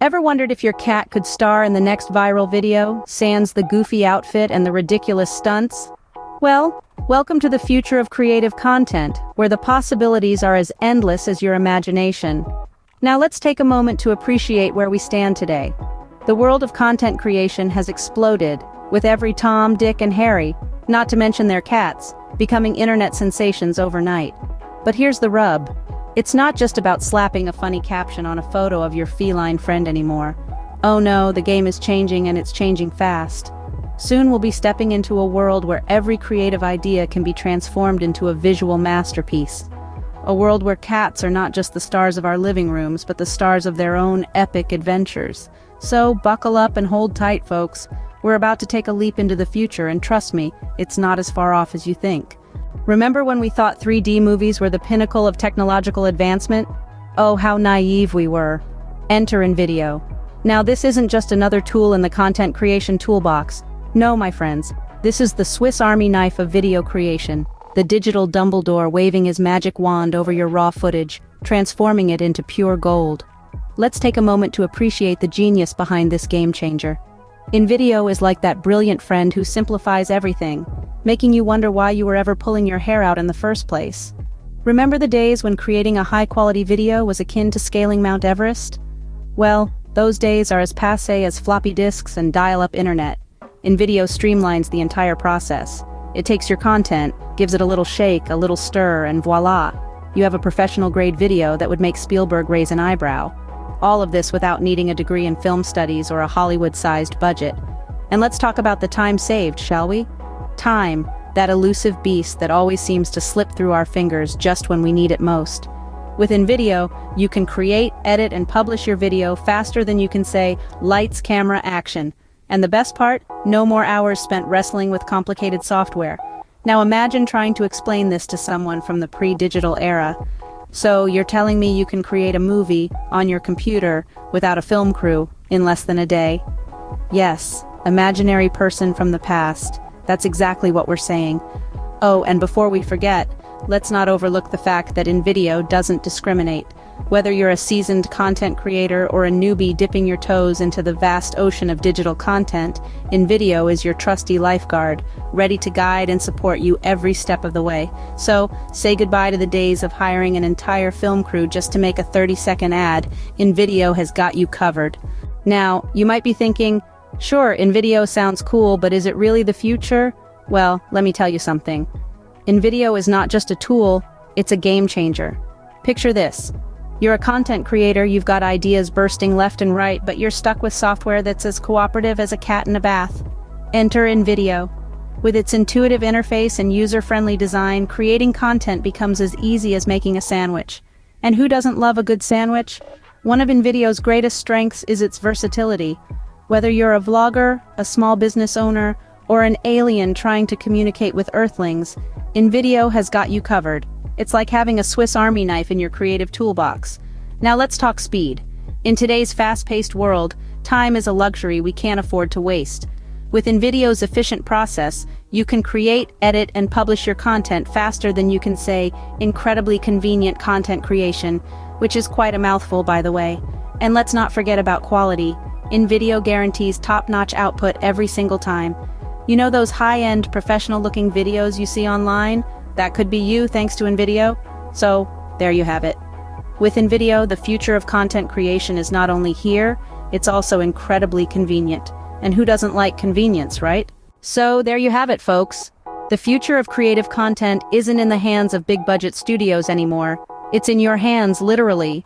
Ever wondered if your cat could star in the next viral video, sans the goofy outfit and the ridiculous stunts? Well, welcome to the future of creative content, where the possibilities are as endless as your imagination. Now let's take a moment to appreciate where we stand today. The world of content creation has exploded, with every Tom, Dick, and Harry, not to mention their cats, becoming internet sensations overnight. But here's the rub. It's not just about slapping a funny caption on a photo of your feline friend anymore. Oh no, the game is changing, and it's changing fast. Soon we'll be stepping into a world where every creative idea can be transformed into a visual masterpiece. A world where cats are not just the stars of our living rooms, but the stars of their own epic adventures. So buckle up and hold tight, folks. We're about to take a leap into the future, and trust me, it's not as far off as you think. Remember when we thought 3D movies were the pinnacle of technological advancement? Oh, how naive we were. Enter InVideo. Now this isn't just another tool in the content creation toolbox. No, my friends, this is the Swiss Army knife of video creation, the digital Dumbledore waving his magic wand over your raw footage, transforming it into pure gold. Let's take a moment to appreciate the genius behind this game changer. InVideo is like that brilliant friend who simplifies everything, making you wonder why you were ever pulling your hair out in the first place. Remember the days when creating a high-quality video was akin to scaling Mount Everest? Well, those days are as passé as floppy disks and dial-up internet. InVideo streamlines the entire process. It takes your content, gives it a little shake, a little stir, and voila! You have a professional-grade video that would make Spielberg raise an eyebrow. All of this without needing a degree in film studies or a Hollywood-sized budget. And let's talk about the time saved, shall we? Time, that elusive beast that always seems to slip through our fingers just when we need it most. With InVideo, you can create, edit, and publish your video faster than you can say, lights, camera, action. And the best part? No more hours spent wrestling with complicated software. Now imagine trying to explain this to someone from the pre-digital era. So you're telling me you can create a movie on your computer without a film crew in less than a day? Yes, imaginary person from the past. That's exactly what we're saying. Oh, and before we forget, let's not overlook the fact that InVideo doesn't discriminate. Whether you're a seasoned content creator or a newbie dipping your toes into the vast ocean of digital content, InVideo is your trusty lifeguard, ready to guide and support you every step of the way. So, say goodbye to the days of hiring an entire film crew just to make a 30-second ad. InVideo has got you covered. Now, you might be thinking, sure, InVideo sounds cool, but is it really the future? Well, let me tell you something. InVideo is not just a tool, it's a game changer. Picture this. You're a content creator, you've got ideas bursting left and right, but you're stuck with software that's as cooperative as a cat in a bath. Enter InVideo. With its intuitive interface and user-friendly design, creating content becomes as easy as making a sandwich. And who doesn't love a good sandwich? One of InVideo's greatest strengths is its versatility. Whether you're a vlogger, a small business owner, or an alien trying to communicate with Earthlings, InVideo has got you covered. It's like having a Swiss Army knife in your creative toolbox. Now let's talk speed. In today's fast-paced world, time is a luxury we can't afford to waste. With InVideo's efficient process, you can create, edit, and publish your content faster than you can say, incredibly convenient content creation, which is quite a mouthful, by the way. And let's not forget about quality. InVideo guarantees top-notch output every single time. You know those high-end, professional-looking videos you see online? That could be you thanks to InVideo. So, there you have it. With InVideo, the future of content creation is not only here, it's also incredibly convenient. And who doesn't like convenience, right? So, there you have it, folks. The future of creative content isn't in the hands of big-budget studios anymore. It's in your hands, literally.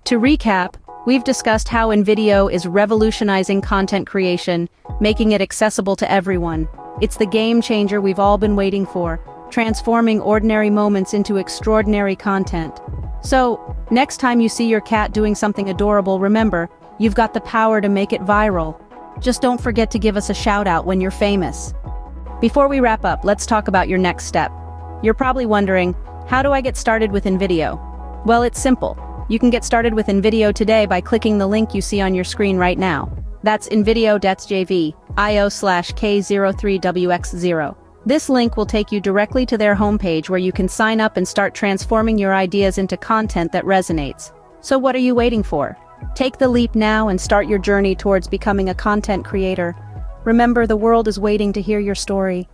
To recap, we've discussed how InVideo is revolutionizing content creation, making it accessible to everyone. It's the game changer we've all been waiting for, transforming ordinary moments into extraordinary content. So, next time you see your cat doing something adorable, remember, you've got the power to make it viral. Just don't forget to give us a shout out when you're famous. Before we wrap up, let's talk about your next step. You're probably wondering, how do I get started with InVideo? Well, it's simple. You can get started with InVideo today by clicking the link you see on your screen right now. That's invideo.jv, io/K03WX0. This link will take you directly to their homepage where you can sign up and start transforming your ideas into content that resonates. So what are you waiting for? Take the leap now and start your journey towards becoming a content creator. Remember, the world is waiting to hear your story.